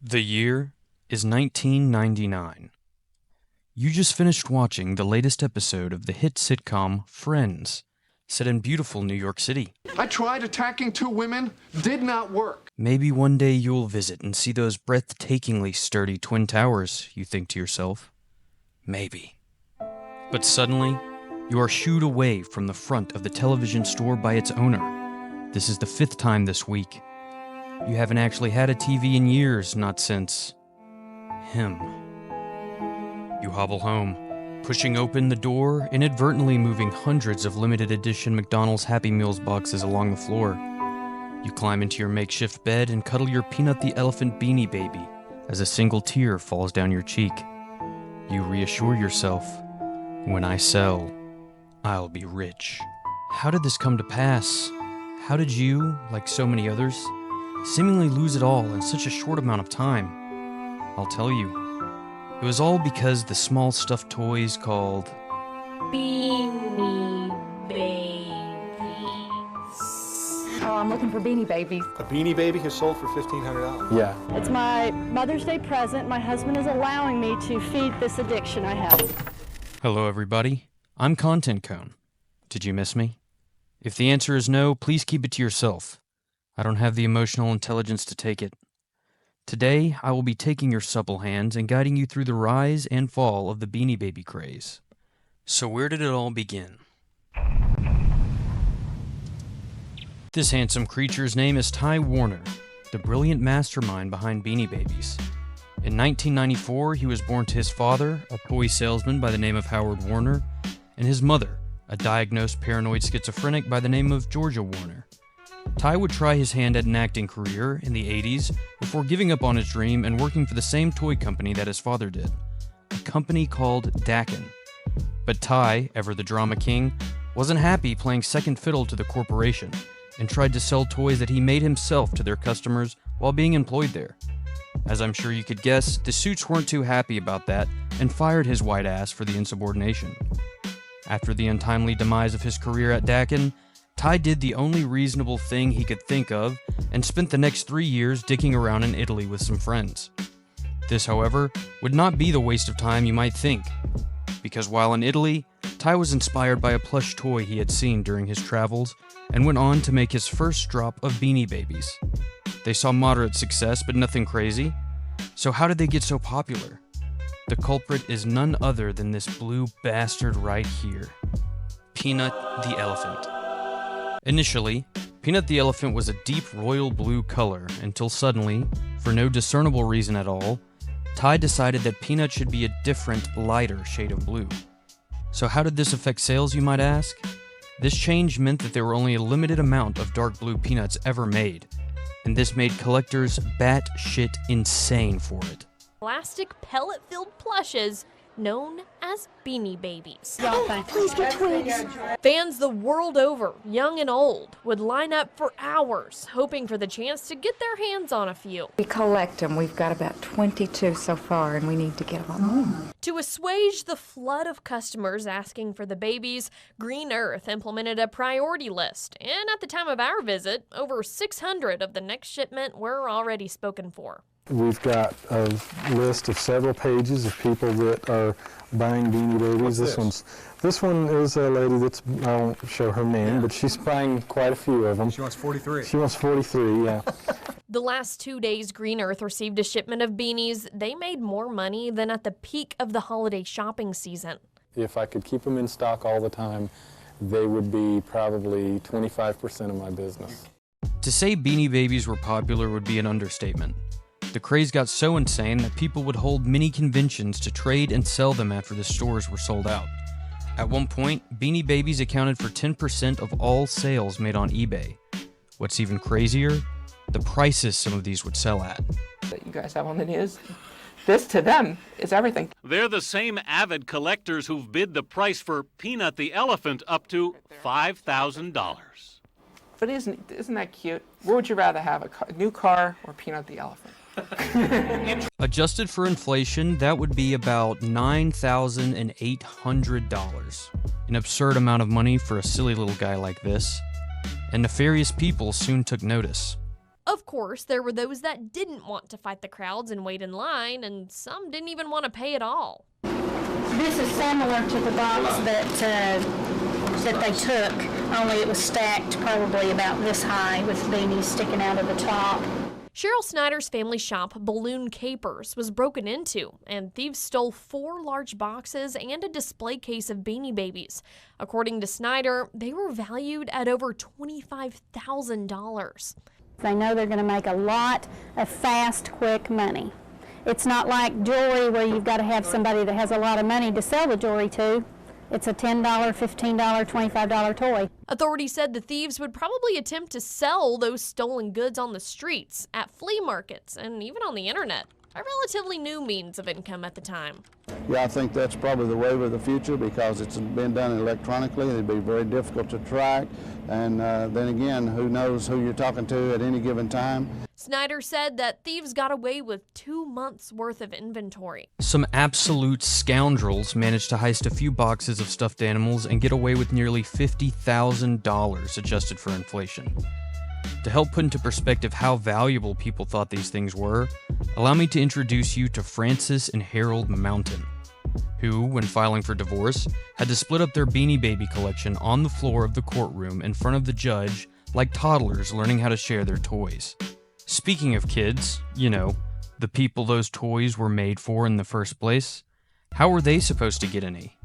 The year is 1999. You just finished watching the latest episode of the hit sitcom Friends, set in beautiful New York City. I tried attacking two women, did not work. Maybe one day you'll visit and see those breathtakingly sturdy twin towers, you think to yourself. Maybe. But suddenly, you are shooed away from the front of the television store by its owner. This is the 5th time this week. You haven't actually had a TV in years, not since him. You hobble home, pushing open the door, inadvertently moving hundreds of limited edition McDonald's Happy Meals boxes along the floor. You climb into your makeshift bed and cuddle your Peanut the Elephant Beanie Baby as a single tear falls down your cheek. You reassure yourself, when I sell, I'll be rich. How did this come to pass? How did you, like so many others, seemingly lose it all in such a short amount of time? I'll tell you. It was all because the small stuffed toys called Beanie Babies. Oh, I'm looking for Beanie Babies. A Beanie Baby has sold for $1,500. Yeah. It's my Mother's Day present. My husband is allowing me to feed this addiction I have. Hello everybody, I'm Content Cone. Did you miss me? If the answer is no, please keep it to yourself. I don't have the emotional intelligence to take it. Today, I will be taking your supple hands and guiding you through the rise and fall of the Beanie Baby craze. So where did it all begin? This handsome creature's name is Ty Warner, the brilliant mastermind behind Beanie Babies. In 1994, he was born to his father, a toy salesman by the name of Howard Warner, and his mother, a diagnosed paranoid schizophrenic by the name of Georgia Warner. Ty would try his hand at an acting career in the 80s before giving up on his dream and working for the same toy company that his father did, a company called Dakin. But Ty, ever the drama king, wasn't happy playing second fiddle to the corporation and tried to sell toys that he made himself to their customers while being employed there. As I'm sure you could guess, the suits weren't too happy about that and fired his white ass for the insubordination. After the untimely demise of his career at Dakin, Ty did the only reasonable thing he could think of and spent the next 3 years dicking around in Italy with some friends. This, however, would not be the waste of time you might think, because while in Italy, Ty was inspired by a plush toy he had seen during his travels and went on to make his first drop of Beanie Babies. They saw moderate success, but nothing crazy. So how did they get so popular? The culprit is none other than this blue bastard right here, Peanut the Elephant. Initially, Peanut the Elephant was a deep royal blue color until suddenly, for no discernible reason at all, Ty decided that Peanut should be a different, lighter shade of blue. So how did this affect sales, you might ask? This change meant that there were only a limited amount of dark blue peanuts ever made, and this made collectors batshit insane for it. Plastic pellet-filled plushes known as Beanie Babies. Please get twigs. Fans the world over, young and old, would line up for hours, hoping for the chance to get their hands on a few. We collect them. We've got about 22 so far, and we need to get them on. To assuage the flood of customers asking for the babies, Green Earth implemented a priority list, and at the time of our visit, over 600 of the next shipment were already spoken for. We've got a list of several pages of people that are buying Beanie Babies. This one is a lady that's, I won't show her name, but she's buying quite a few of them. She wants 43. She wants 43, yeah. The last 2 days Green Earth received a shipment of beanies, they made more money than at the peak of the holiday shopping season. If I could keep them in stock all the time, they would be probably 25% of my business. To say Beanie Babies were popular would be an understatement. The craze got so insane that people would hold mini conventions to trade and sell them after the stores were sold out. At one point, Beanie Babies accounted for 10% of all sales made on eBay. What's even crazier? The prices some of these would sell at. That you guys have on the news, this to them is everything. They're the same avid collectors who've bid the price for Peanut the Elephant up to $5,000. But isn't that cute? What would you rather have, a new car or Peanut the Elephant? Adjusted for inflation, that would be about $9,800. An absurd amount of money for a silly little guy like this. And nefarious people soon took notice. Of course, there were those that didn't want to fight the crowds and wait in line, and some didn't even want to pay at all. This is similar to the box that they took, only it was stacked probably about this high with beanies sticking out of the top. Cheryl Snyder's family shop, Balloon Capers, was broken into, and thieves stole 4 large boxes and a display case of Beanie Babies. According to Snyder, they were valued at over $25,000. They know they're going to make a lot of fast, quick money. It's not like jewelry where you've got to have somebody that has a lot of money to sell the jewelry to. It's a $10, $15, $25 toy. Authorities said the thieves would probably attempt to sell those stolen goods on the streets, at flea markets, and even on the internet. A relatively new means of income at the time. Yeah, I think that's probably the wave of the future because it's been done electronically. It'd be very difficult to track. And then again, who knows who you're talking to at any given time. Snyder said that thieves got away with 2 months' worth of inventory. Some absolute scoundrels managed to heist a few boxes of stuffed animals and get away with nearly $50,000 adjusted for inflation. To help put into perspective how valuable people thought these things were, allow me to introduce you to Francis and Harold Mountain, who, when filing for divorce, had to split up their Beanie Baby collection on the floor of the courtroom in front of the judge like toddlers learning how to share their toys. Speaking of kids, you know, the people those toys were made for in the first place, how were they supposed to get any?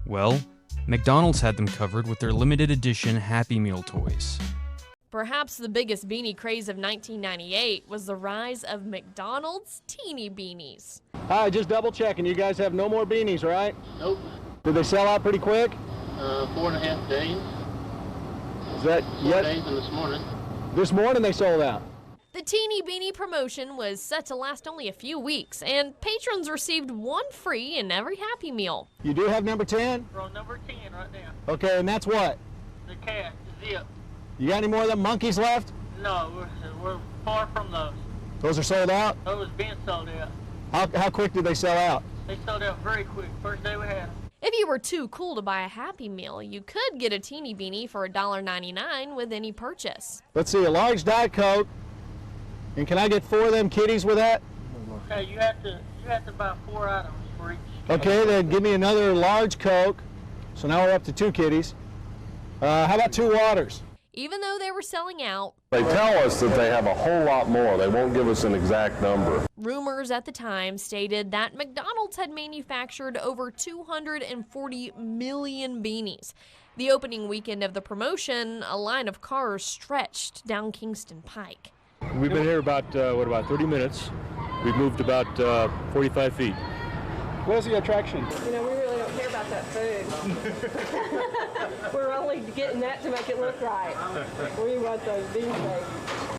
Well, McDonald's had them covered with their limited edition Happy Meal toys. Perhaps the biggest beanie craze of 1998 was the rise of McDonald's teeny beanies. Hi, just double checking. You guys have no more beanies, right? Nope. Did they sell out pretty quick? 4.5 days. Is that 4 days and this morning. This morning they sold out. The teeny beanie promotion was set to last only a few weeks, and patrons received 1 free in every Happy Meal. You do have number 10? We're on number 10 right now. Okay, and that's what? The cat, the zip. You got any more of them monkeys left? No, we're far from those. Those are sold out? Those being sold out. How quick did they sell out? They sold out very quick. First day we had them. If you were too cool to buy a Happy Meal, you could get a teeny beanie for $1.99 with any purchase. Let's see, a large Diet Coke. And can I get 4 of them kitties with that? Okay, you have to buy 4 items for each. Okay, then give me another large Coke. So now we're up to 2 kitties. How about 2 waters? Even though they were selling out, they tell us that they have a whole lot more. They won't give us an exact number. Rumors at the time stated that McDonald's had manufactured over 240 million beanies. The opening weekend of the promotion, a line of cars stretched down Kingston Pike. We've been here about 30 minutes. We've moved about 45 feet. Where's the attraction? You know, we really don't care about that food. We're only getting that to make it look right. We want those beanie babies.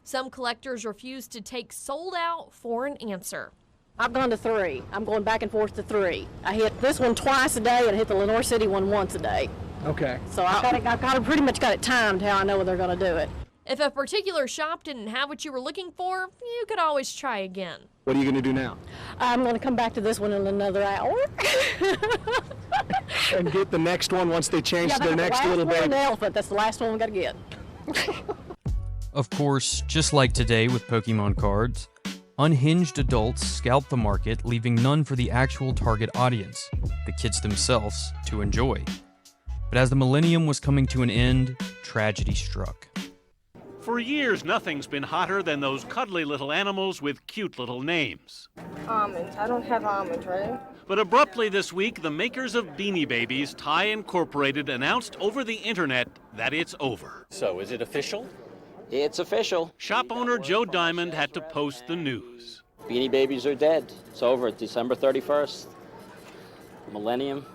Some collectors refused to take sold out for an answer. I've gone to 3. I'm going back and forth to 3. I hit this one twice a day and I hit the Lenore City one once a day. Okay. So I've pretty much got it timed how I know they're going to do it. If a particular shop didn't have what you were looking for, you could always try again. What are you going to do now? I'm going to come back to this one in another hour. And get the next one once they change to their next little baby. The elephant. That's the last one we got to get. Of course, just like today with Pokemon cards, unhinged adults scalp the market, leaving none for the actual target audience, the kids themselves, to enjoy. But as the millennium was coming to an end, tragedy struck. For years, nothing's been hotter than those cuddly little animals with cute little names. Almonds. I don't have almonds, right? But abruptly this week, the makers of Beanie Babies, Thai Incorporated, announced over the internet that it's over. So, is it official? It's official. Shop owner Joe Diamond had to post the news. Beanie Babies are dead. It's over. December 31st. Millennium.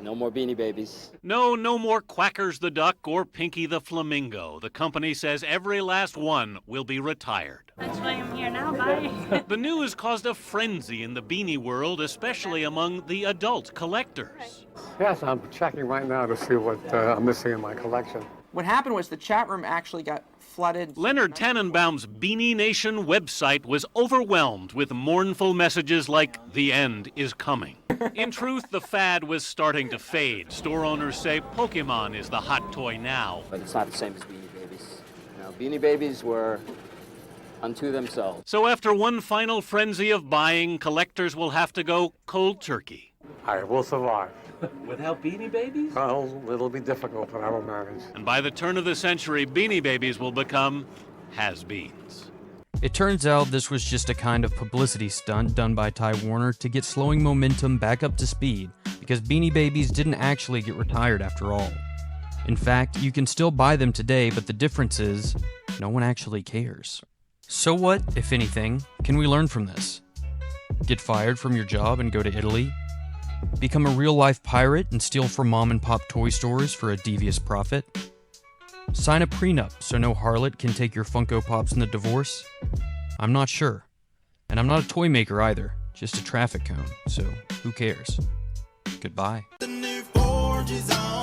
No more Beanie Babies. No more Quackers the Duck or Pinky the Flamingo. The company says every last one will be retired. That's why I'm here now, bye. The news caused a frenzy in the beanie world, especially among the adult collectors. Yes, I'm checking right now to see what I'm missing in my collection. What happened was the chat room actually got flooded. Leonard Tannenbaum's Beanie Nation website was overwhelmed with mournful messages like, "The end is coming." In truth, the fad was starting to fade. Store owners say Pokemon is the hot toy now. But it's not the same as Beanie Babies. You know, Beanie Babies were unto themselves. So after one final frenzy of buying, collectors will have to go cold turkey. I will survive. Without Beanie Babies? Well, it'll be difficult, but I will manage. And by the turn of the century, Beanie Babies will become has-beens. It turns out this was just a kind of publicity stunt done by Ty Warner to get slowing momentum back up to speed, because Beanie Babies didn't actually get retired after all. In fact, you can still buy them today, but the difference is, no one actually cares. So what, if anything, can we learn from this? Get fired from your job and go to Italy? Become a real-life pirate and steal from mom-and-pop toy stores for a devious profit? Sign a prenup so no harlot can take your Funko Pops in the divorce? I'm not sure. And I'm not a toy maker either, just a traffic cone, so who cares? Goodbye. The new forge is on.